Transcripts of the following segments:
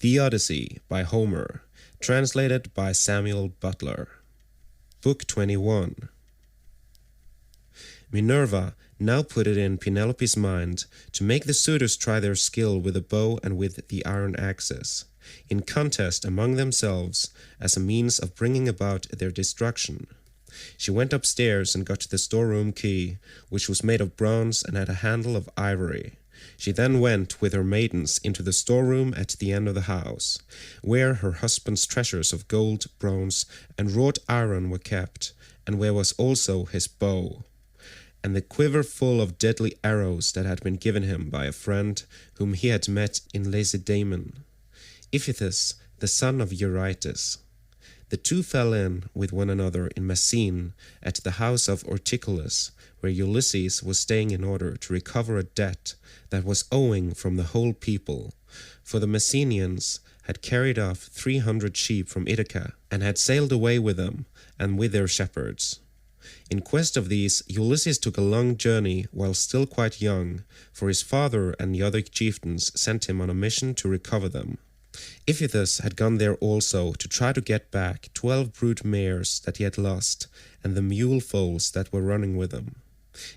The Odyssey by Homer, translated by Samuel Butler. Book 21. Minerva now put it in Penelope's mind to make the suitors try their skill with the bow and with the iron axes, in contest among themselves as a means of bringing about their destruction. She went upstairs and got the storeroom key, which was made of bronze and had a handle of ivory. She then went with her maidens into the storeroom at the end of the house, where her husband's treasures of gold, bronze, and wrought iron were kept, and where was also his bow, and the quiver full of deadly arrows that had been given him by a friend whom he had met in Lacedaemon, Iphitus, the son of Eurytus. The two fell in with one another in Messene at the house of Orticulus, where Ulysses was staying in order to recover a debt that was owing from the whole people, for the Messenians had carried off 300 sheep from Ithaca, and had sailed away with them and with their shepherds. In quest of these, Ulysses took a long journey while still quite young, for his father and the other chieftains sent him on a mission to recover them. Iphitus had gone there also to try to get back 12 brood mares that he had lost, and the mule foals that were running with them.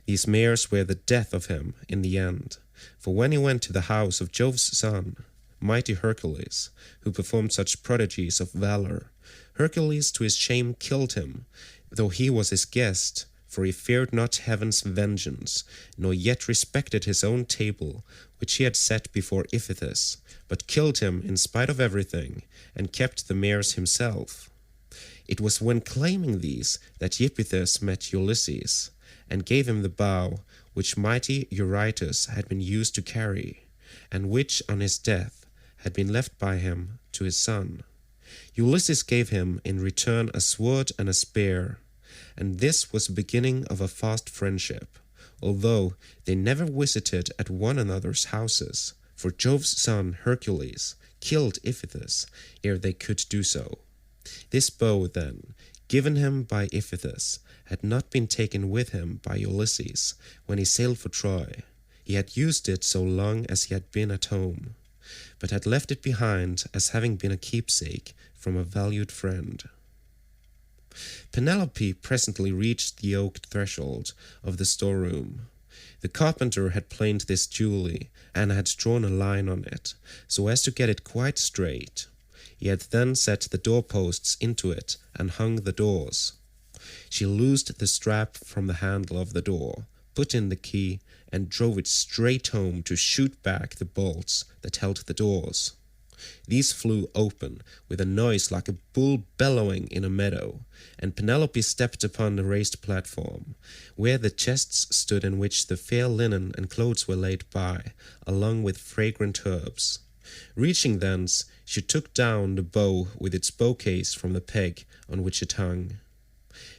These mares were the death of him in the end, for when he went to the house of Jove's son, mighty Hercules, who performed such prodigies of valor, Hercules to his shame killed him, though he was his guest, for he feared not heaven's vengeance, nor yet respected his own table, which he had set before Iphitus, but killed him in spite of everything, and kept the mares himself. It was when claiming these that Iphitus met Ulysses, and gave him the bow which mighty Eurytus had been used to carry, and which on his death had been left by him to his son. Ulysses gave him in return a sword and a spear, and this was the beginning of a fast friendship, although they never visited at one another's houses, for Jove's son Hercules killed Iphitus ere they could do so. This bow, then, given him by Iphitus, had not been taken with him by Ulysses when he sailed for Troy. He had used it so long as he had been at home, but had left it behind as having been a keepsake from a valued friend. Penelope presently reached the oak threshold of the storeroom. The carpenter had planed this duly, and had drawn a line on it, so as to get it quite straight. He had then set the doorposts into it, and hung the doors. She loosed the strap from the handle of the door, put in the key, and drove it straight home to shoot back the bolts that held the doors. These flew open with a noise like a bull bellowing in a meadow, and Penelope stepped upon the raised platform, where the chests stood in which the fair linen and clothes were laid by, along with fragrant herbs. Reaching thence, she took down the bow with its bowcase from the peg on which it hung.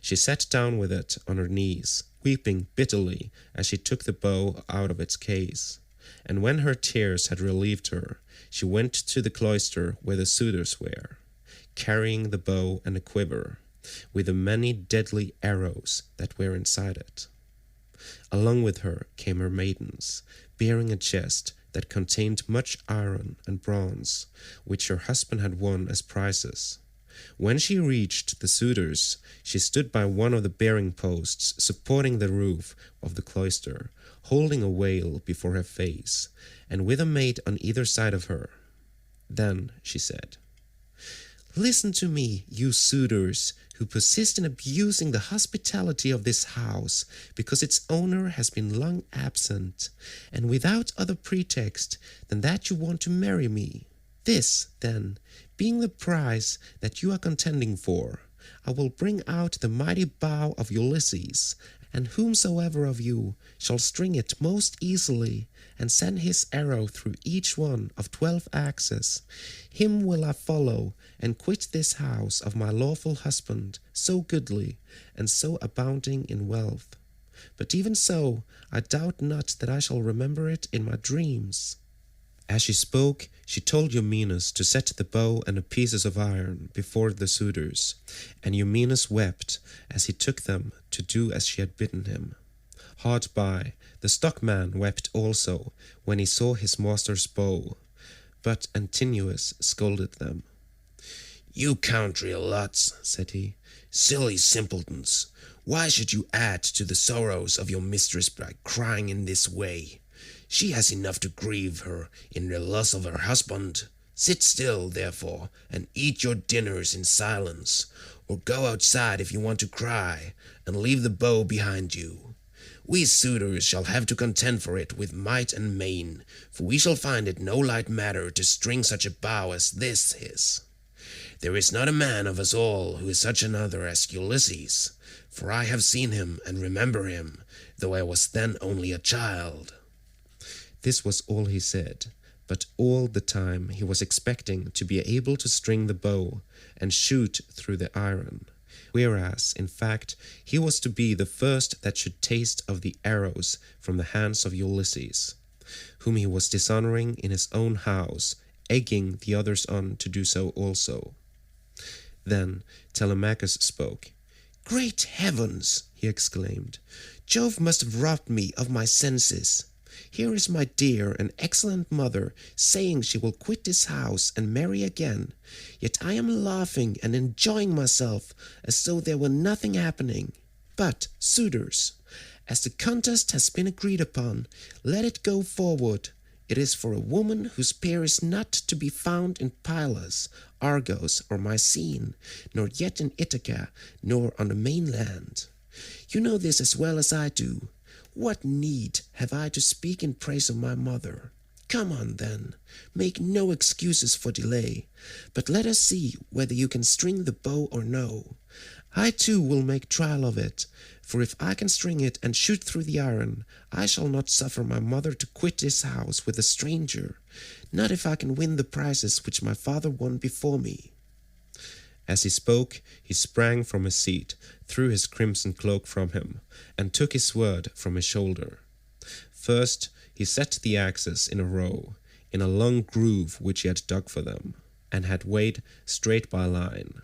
She sat down with it on her knees, weeping bitterly as she took the bow out of its case, and when her tears had relieved her, she went to the cloister where the suitors were, carrying the bow and the quiver, with the many deadly arrows that were inside it. Along with her came her maidens, bearing a chest that contained much iron and bronze, which her husband had won as prizes. When she reached the suitors, she stood by one of the bearing posts supporting the roof of the cloister, holding a veil before her face, and with a maid on either side of her. Then she said, "Listen to me, you suitors, who persist in abusing the hospitality of this house, because its owner has been long absent, and without other pretext than that you want to marry me. This, then, being the prize that you are contending for, I will bring out the mighty bow of Ulysses, and whomsoever of you shall string it most easily, and send his arrow through each one of 12 axes, him will I follow, and quit this house of my lawful husband, so goodly, and so abounding in wealth. But even so, I doubt not that I shall remember it in my dreams." As she spoke, she told Eumenus to set the bow and the pieces of iron before the suitors, and Eumenus wept as he took them to do as she had bidden him. Hard by, the stockman wept also when he saw his master's bow, But Antinous scolded them. "You country lots," said he, "silly simpletons, why should you add to the sorrows of your mistress by crying in this way? She has enough to grieve her in the loss of her husband. Sit still, therefore, and eat your dinners in silence, or go outside if you want to cry, and leave the bow behind you. We suitors shall have to contend for it with might and main, for we shall find it no light matter to string such a bow as this is. There is not a man of us all who is such another as Ulysses, for I have seen him and remember him, though I was then only a child." This was all he said, but all the time he was expecting to be able to string the bow and shoot through the iron, whereas, in fact, he was to be the first that should taste of the arrows from the hands of Ulysses, whom he was dishonoring in his own house, egging the others on to do so also. Then Telemachus spoke. "Great heavens!" he exclaimed. "Jove must have robbed me of my senses. Here is my dear and excellent mother saying she will quit this house and marry again, yet I am laughing and enjoying myself as though there were nothing happening. But, suitors, as the contest has been agreed upon, let it go forward. It is for a woman whose peer is not to be found in Pylos, Argos, or Mycene, nor yet in Ithaca, nor on the mainland. You know this as well as I do. What need have I to speak in praise of my mother? Come on, then, make no excuses for delay, but let us see whether you can string the bow or no. I too will make trial of it, for if I can string it and shoot through the iron, I shall not suffer my mother to quit this house with a stranger, not if I can win the prizes which my father won before me." As he spoke, he sprang from his seat, threw his crimson cloak from him, and took his sword from his shoulder. First he set the axes in a row, in a long groove which he had dug for them, and had weighed straight by line.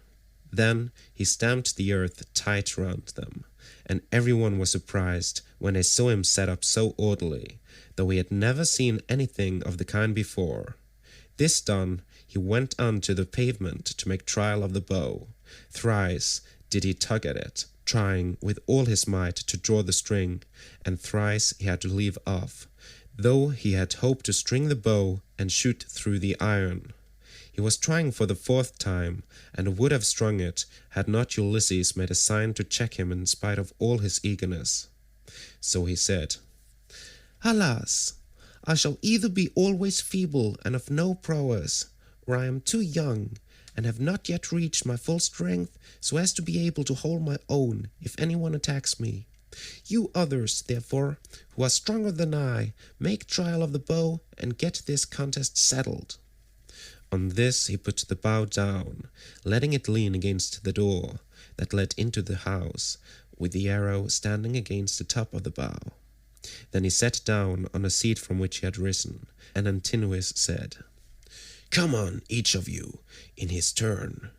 Then he stamped the earth tight round them, and everyone was surprised when they saw him set up so orderly, though he had never seen anything of the kind before. This done, he went on to the pavement to make trial of the bow. Thrice did he tug at it, trying with all his might to draw the string, and thrice he had to leave off, though he had hoped to string the bow and shoot through the iron. He was trying for the fourth time, and would have strung it had not Ulysses made a sign to check him in spite of all his eagerness. So he said, "Alas, I shall either be always feeble and of no prowess, or I am too young, and have not yet reached my full strength so as to be able to hold my own if anyone attacks me. You others, therefore, who are stronger than I, make trial of the bow and get this contest settled." On this he put the bow down, letting it lean against the door that led into the house, with the arrow standing against the top of the bow. Then he sat down on the seat from which he had risen, and Antinous said, "Come on, each of you, in his turn,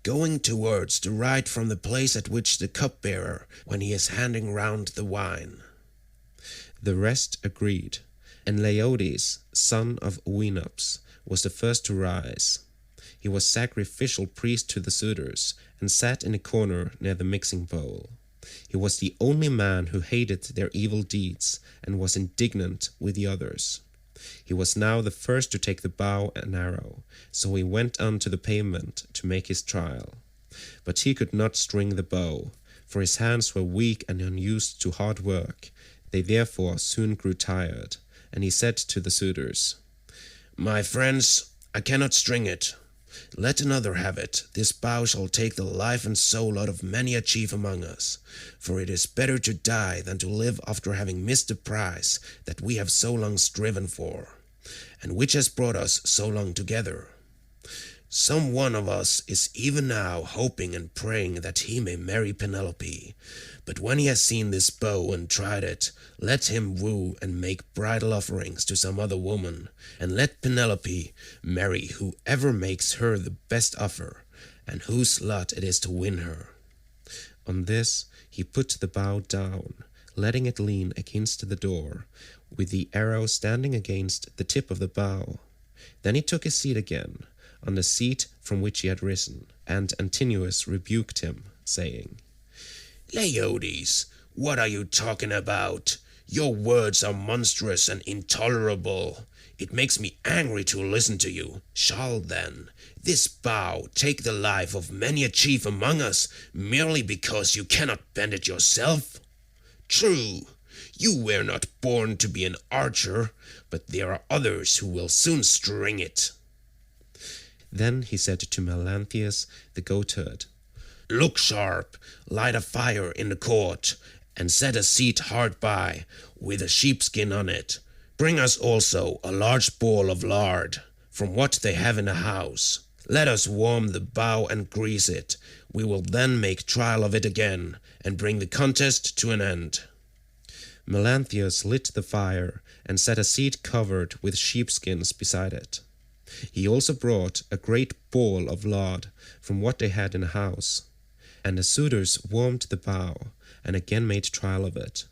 going towards the right from the place at which the cupbearer when he is handing round the wine." The rest agreed, and Laodice, son of Oenops, was the first to rise. He was sacrificial priest to the suitors, and sat in a corner near the mixing bowl. He was the only man who hated their evil deeds, and was indignant with the others. He was now the first to take the bow and arrow, so he went on to the pavement to make his trial. But he could not string the bow, for his hands were weak and unused to hard work. They therefore soon grew tired, and he said to the suitors, "My friends, I cannot string it. Let another have it. This bow shall take the life and soul out of many a chief among us, for it is better to die than to live after having missed the prize that we have so long striven for, and which has brought us so long together. Some one of us is even now hoping and praying that he may marry Penelope, but when he has seen this bow and tried it, let him woo and make bridal offerings to some other woman, and let Penelope marry whoever makes her the best offer, and whose lot it is to win her." On this he put the bow down, letting it lean against the door, with the arrow standing against the tip of the bow. Then he took his seat again, on the seat from which he had risen, and Antinous rebuked him, saying, Leodes, what are you talking about? Your words are monstrous and intolerable. It makes me angry to listen to you. Shall, then, this bow take the life of many a chief among us, merely because you cannot bend it yourself? True, you were not born to be an archer, but there are others who will soon string it. Then he said to Melanthius the goatherd, Look sharp, light a fire in the court, and set a seat hard by, with a sheepskin on it. Bring us also a large bowl of lard, from what they have in the house. Let us warm the bow and grease it. We will then make trial of it again, and bring the contest to an end. Melanthius lit the fire, and set a seat covered with sheepskins beside it. He also brought a great bowl of lard from what they had in the house. And the suitors warmed the bow, and again made trial of it.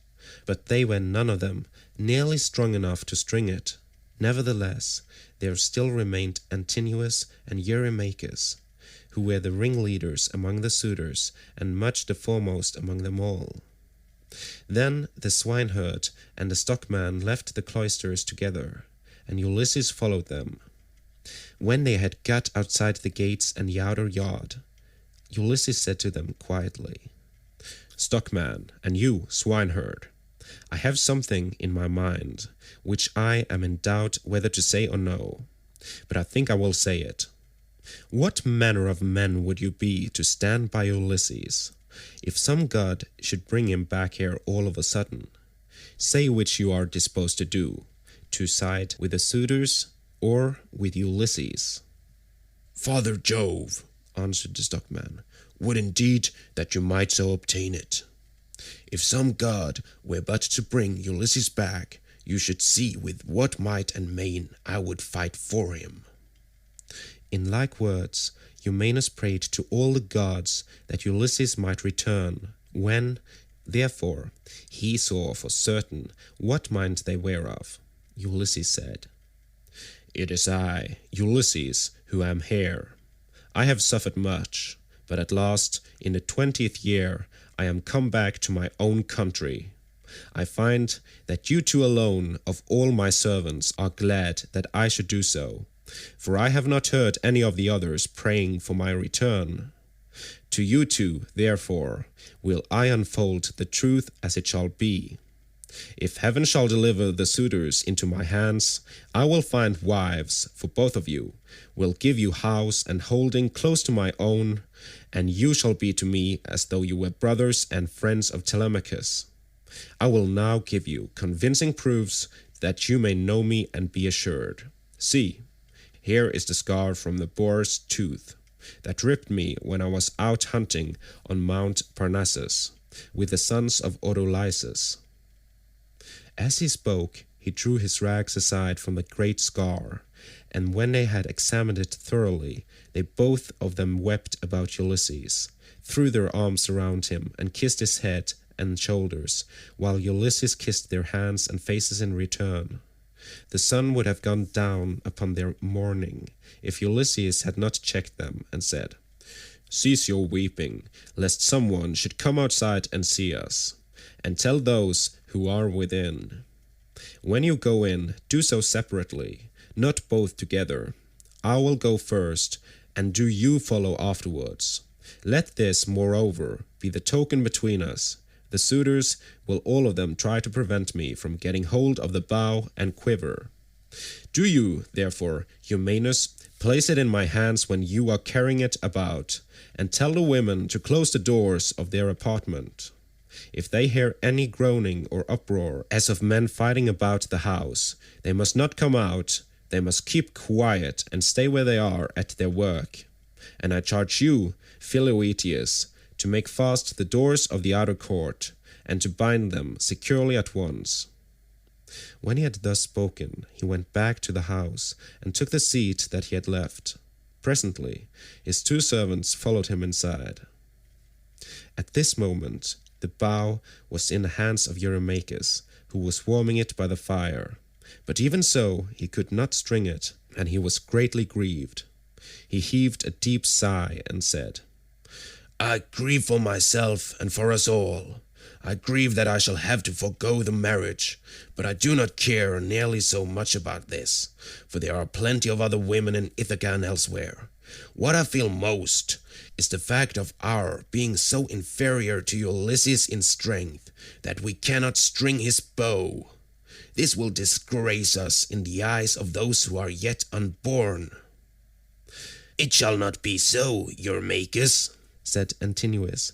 But they were none of them nearly strong enough to string it. Nevertheless, there still remained Antinous and Eurymachus, who were the ringleaders among the suitors, and much the foremost among them all. Then the swineherd and the stockman left the cloisters together, and Ulysses followed them. When they had got outside the gates and the outer yard, Ulysses said to them quietly, Stockman, and you, swineherd, I have something in my mind, which I am in doubt whether to say or no, but I think I will say it. What manner of men would you be to stand by Ulysses, if some god should bring him back here all of a sudden? Say which you are disposed to do, to side with the suitors or with Ulysses. Father Jove, answered the stockman, would indeed that you might so obtain it. If some god were but to bring Ulysses back, you should see with what might and main I would fight for him. In like words, Eumaeus prayed to all the gods that Ulysses might return. When, therefore, he saw for certain what mind they were of, Ulysses said, It is I, Ulysses, who am here. I have suffered much, but at last, in the 20th year, I am come back to my own country. I find that you two alone of all my servants are glad that I should do so, for I have not heard any of the others praying for my return. To you two, therefore, will I unfold the truth as it shall be. If heaven shall deliver the suitors into my hands, I will find wives for both of you, will give you house and holding close to my own, and you shall be to me as though you were brothers and friends of Telemachus. I will now give you convincing proofs that you may know me and be assured. See, here is the scar from the boar's tooth that ripped me when I was out hunting on Mount Parnassus with the sons of Odysseus. As he spoke, he drew his rags aside from the great scar, and when they had examined it thoroughly, they both of them wept about Ulysses, threw their arms around him, and kissed his head and shoulders, while Ulysses kissed their hands and faces in return. The sun would have gone down upon their mourning, if Ulysses had not checked them, and said, Cease your weeping, lest someone should come outside and see us, and tell those who are within. When you go in, do so separately, not both together. I will go first, and do you follow afterwards. Let this, moreover, be the token between us. The suitors will all of them try to prevent me from getting hold of the bow and quiver. Do you, therefore, Eumaeus, place it in my hands when you are carrying it about, and tell the women to close the doors of their apartment. If they hear any groaning or uproar, as of men fighting about the house, they must not come out, they must keep quiet and stay where they are at their work. And I charge you, Philoetius, to make fast the doors of the outer court, and to bind them securely at once. When he had thus spoken, he went back to the house, and took the seat that he had left. Presently, his two servants followed him inside. At this moment, the bow was in the hands of Eurymachus, who was warming it by the fire. But even so, he could not string it, and he was greatly grieved. He heaved a deep sigh and said, I grieve for myself and for us all. I grieve that I shall have to forego the marriage, but I do not care nearly so much about this, for there are plenty of other women in Ithaca and elsewhere. What I feel most is the fact of our being so inferior to Ulysses in strength that we cannot string his bow. This will disgrace us in the eyes of those who are yet unborn. It shall not be so, Eurymachus, said Antinous,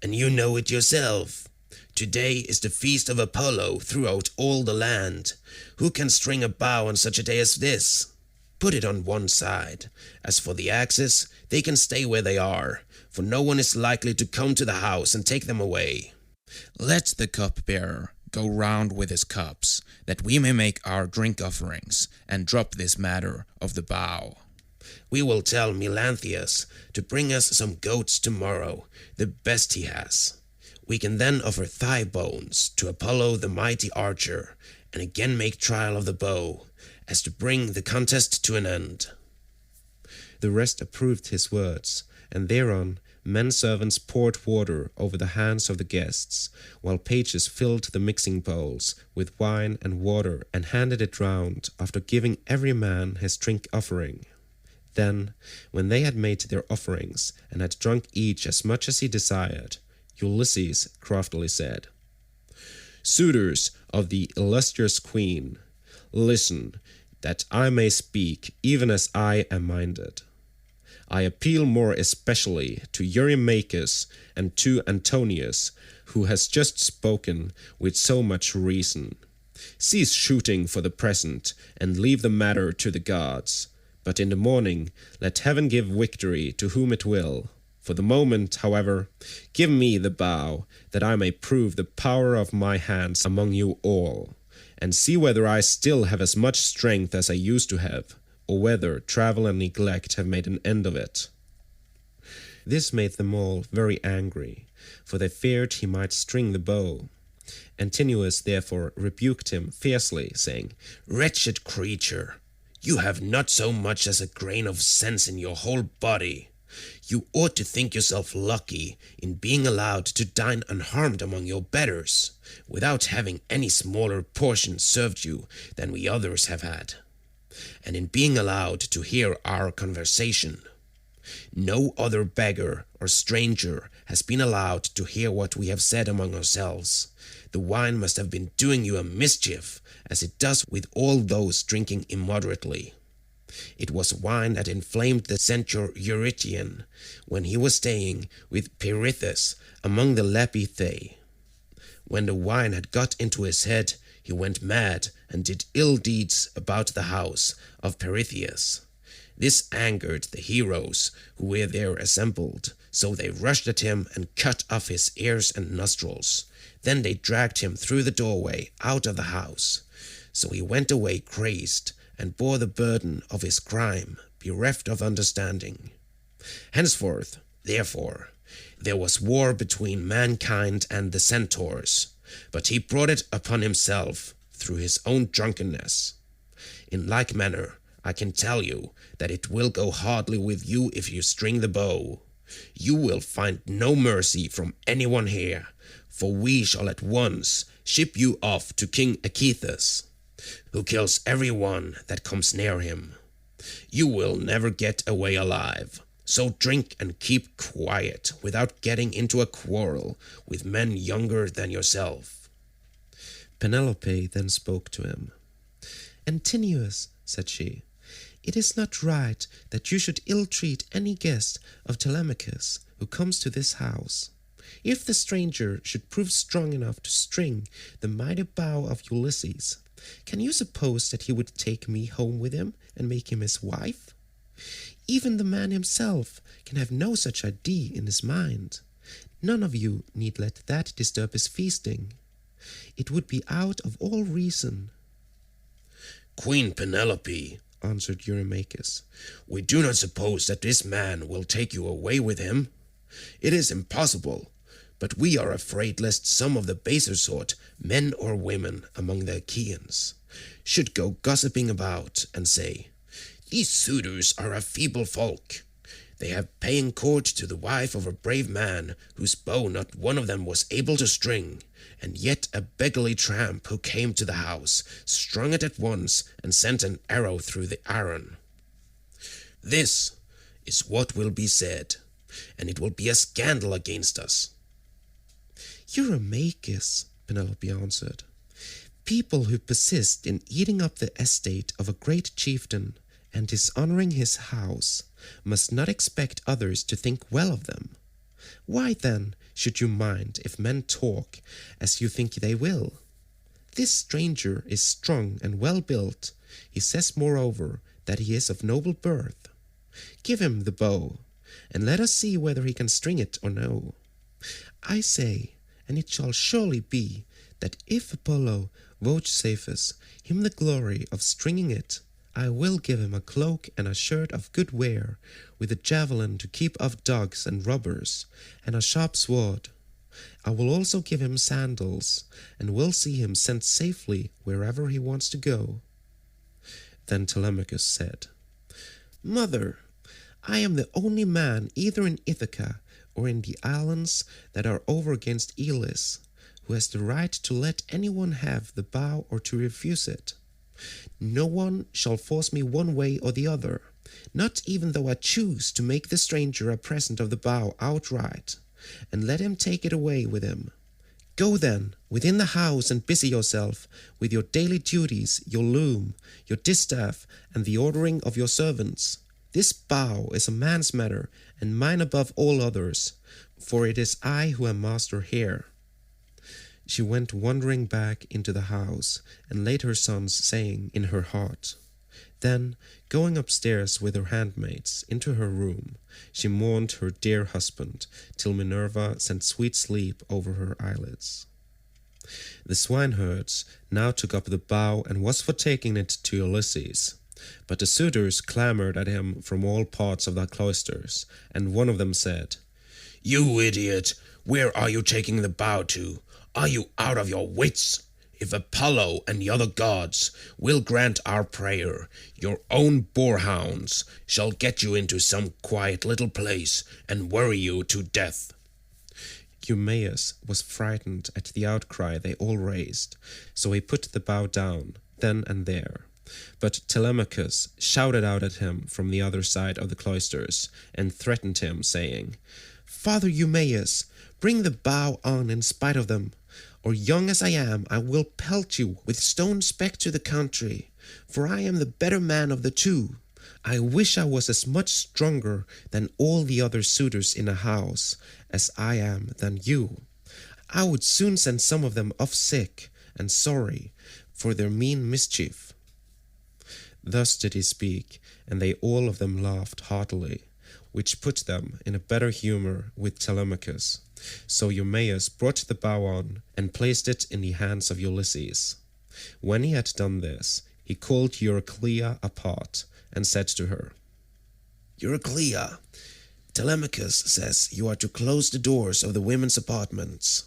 and you know it yourself. Today is the feast of Apollo throughout all the land. Who can string a bow on such a day as this? Put it on one side. As for the axes, they can stay where they are, for no one is likely to come to the house and take them away. Let the cupbearer go round with his cups, that we may make our drink offerings, and drop this matter of the bow. We will tell Melanthius to bring us some goats tomorrow, the best he has. We can then offer thigh bones to Apollo the mighty archer, and again make trial of the bow, as to bring the contest to an end. The rest approved his words, and thereon men-servants poured water over the hands of the guests, while pages filled the mixing bowls with wine and water and handed it round, after giving every man his drink offering. Then, when they had made their offerings, and had drunk each as much as he desired, Ulysses craftily said, Suitors of the illustrious queen, listen, that I may speak even as I am minded. I appeal more especially to Eurymachus and to Antonius, who has just spoken with so much reason. Cease shooting for the present, and leave the matter to the gods. But in the morning let heaven give victory to whom it will. For the moment, however, give me the bow, that I may prove the power of my hands among you all, and see whether I still have as much strength as I used to have, or whether travel and neglect have made an end of it. This made them all very angry, for they feared he might string the bow. Antinous therefore rebuked him fiercely, saying, Wretched creature, you have not so much as a grain of sense in your whole body. You ought to think yourself lucky in being allowed to dine unharmed among your betters, without having any smaller portion served you than we others have had, and in being allowed to hear our conversation. No other beggar or stranger has been allowed to hear what we have said among ourselves. The wine must have been doing you a mischief, as it does with all those drinking immoderately. It was wine that inflamed the centaur Eurytion when he was staying with Pirithous among the Lapithae. When the wine had got into his head, he went mad and did ill deeds about the house of Pirithous. This angered the heroes who were there assembled, so they rushed at him and cut off his ears and nostrils. Then they dragged him through the doorway out of the house. So he went away crazed, and bore the burden of his crime, bereft of understanding. Henceforth, therefore, there was war between mankind and the centaurs, but he brought it upon himself through his own drunkenness. In like manner, I can tell you that it will go hardly with you if you string the bow. You will find no mercy from anyone here, for we shall at once ship you off to King Achithus, who kills every one that comes near him. You will never get away alive, so drink and keep quiet without getting into a quarrel with men younger than yourself. Penelope then spoke to him. Antinous, said she, it is not right that you should ill-treat any guest of Telemachus who comes to this house. If the stranger should prove strong enough to string the mighty bow of Ulysses, can you suppose that he would take me home with him and make him his wife? Even the man himself can have no such idea in his mind. None of you need let that disturb his feasting. It would be out of all reason. Queen Penelope, answered Eurymachus, we do not suppose that this man will take you away with him. It is impossible, but we are afraid lest some of the baser sort, men or women among the Achaeans, should go gossiping about and say, These suitors are a feeble folk. They have paying court to the wife of a brave man whose bow not one of them was able to string, and yet a beggarly tramp who came to the house strung it at once and sent an arrow through the iron. This is what will be said, and it will be a scandal against us." "Eurymachus," Penelope answered, "people who persist in eating up the estate of a great chieftain and dishonoring his house must not expect others to think well of them. Why then should you mind if men talk as you think they will? This stranger is strong and well built. He says moreover that he is of noble birth. Give him the bow, and let us see whether he can string it or no. I say, and it shall surely be, that if Apollo vouchsafes him the glory of stringing it, I will give him a cloak and a shirt of good wear, with a javelin to keep off dogs and robbers, and a sharp sword. I will also give him sandals, and will see him sent safely wherever he wants to go." Then Telemachus said, "Mother, I am the only man either in Ithaca or in the islands that are over against Elis, who has the right to let anyone have the bow or to refuse it. No one shall force me one way or the other, not even though I choose to make the stranger a present of the bow outright, and let him take it away with him. Go then within the house and busy yourself with your daily duties, your loom, your distaff, and the ordering of your servants. This bow is a man's matter, and mine above all others, for it is I who am master here." She went wandering back into the house, and laid her sons saying in her heart. Then, going upstairs with her handmaids into her room, she mourned her dear husband, till Minerva sent sweet sleep over her eyelids. The swineherds now took up the bow and was for taking it to Ulysses. But the suitors clamored at him from all parts of the cloisters, and one of them said, "You idiot, where are you taking the bow to? Are you out of your wits? If Apollo and the other gods will grant our prayer, your own boarhounds shall get you into some quiet little place and worry you to death." Eumaeus was frightened at the outcry they all raised, so he put the bow down then and there. But Telemachus shouted out at him from the other side of the cloisters, and threatened him, saying, "Father Eumaeus, bring the bow on in spite of them, or young as I am, I will pelt you with stones back to the country, for I am the better man of the two. I wish I was as much stronger than all the other suitors in a house as I am than you. I would soon send some of them off sick and sorry for their mean mischief." Thus did he speak, and they all of them laughed heartily, which put them in a better humour with Telemachus. So Eumaeus brought the bow on, and placed it in the hands of Ulysses. When he had done this, he called Euryclea apart, and said to her, "Euryclea, Telemachus says you are to close the doors of the women's apartments.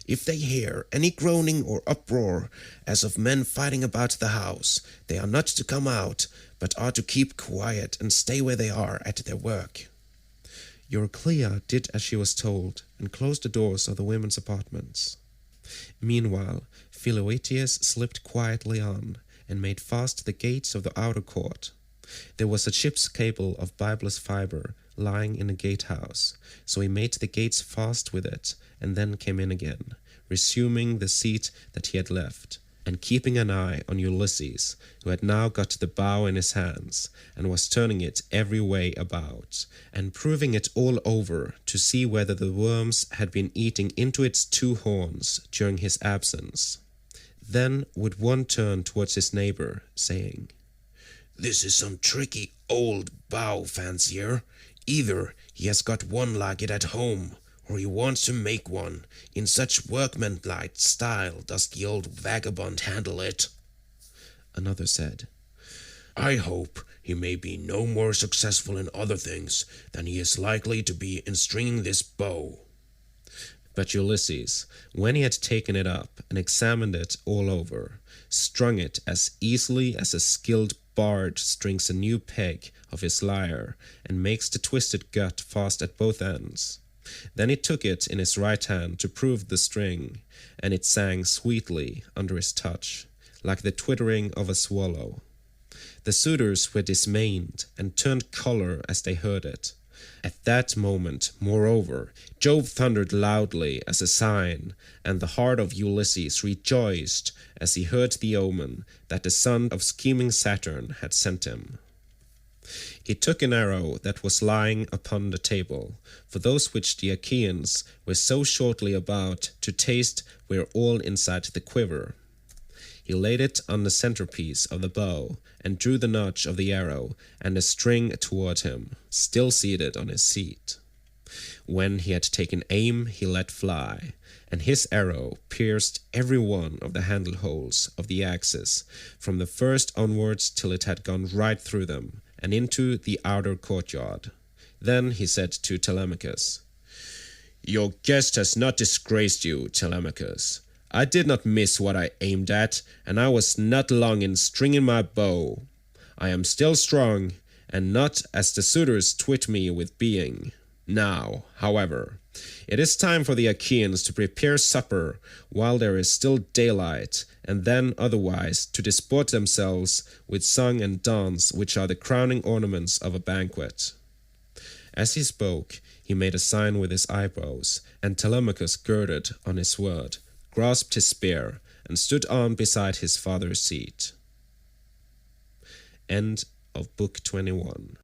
If they hear any groaning or uproar as of men fighting about the house, they are not to come out, but are to keep quiet and stay where they are at their work." Euryclea did as she was told, and closed the doors of the women's apartments. Meanwhile, Philoetius slipped quietly on, and made fast the gates of the outer court. There was a ship's cable of fibrous fibre lying in a gatehouse, so he made the gates fast with it, and then came in again, resuming the seat that he had left, and keeping an eye on Ulysses, who had now got the bow in his hands, and was turning it every way about, and proving it all over to see whether the worms had been eating into its two horns during his absence. Then would one turn towards his neighbour, saying, "This is some tricky old bow fancier. Either he has got one like it at home, or he wants to make one. In such workmanlike style does the old vagabond handle it." Another said, "I hope he may be no more successful in other things than he is likely to be in stringing this bow." But Ulysses, when he had taken it up and examined it all over, strung it as easily as a skilled bard strings a new peg of his lyre and makes the twisted gut fast at both ends. Then he took it in his right hand to prove the string, and it sang sweetly under his touch, like the twittering of a swallow. The suitors were dismayed and turned color as they heard it. At that moment, moreover, Jove thundered loudly as a sign, and the heart of Ulysses rejoiced as he heard the omen that the son of scheming Saturn had sent him. He took an arrow that was lying upon the table, for those which the Achaeans were so shortly about to taste were all inside the quiver. He laid it on the centerpiece of the bow, and drew the notch of the arrow and the string toward him, still seated on his seat. When he had taken aim, he let fly, and his arrow pierced every one of the handle holes of the axes, from the first onwards till it had gone right through them, and into the outer courtyard. Then he said to Telemachus, "Your guest has not disgraced you, Telemachus. I did not miss what I aimed at, and I was not long in stringing my bow. I am still strong, and not as the suitors twit me with being. Now, however, it is time for the Achaeans to prepare supper while there is still daylight, and then otherwise to disport themselves with song and dance, which are the crowning ornaments of a banquet." As he spoke, he made a sign with his eyebrows, and Telemachus girded on his sword, grasped his spear, and stood on beside his father's seat. End of Book 21.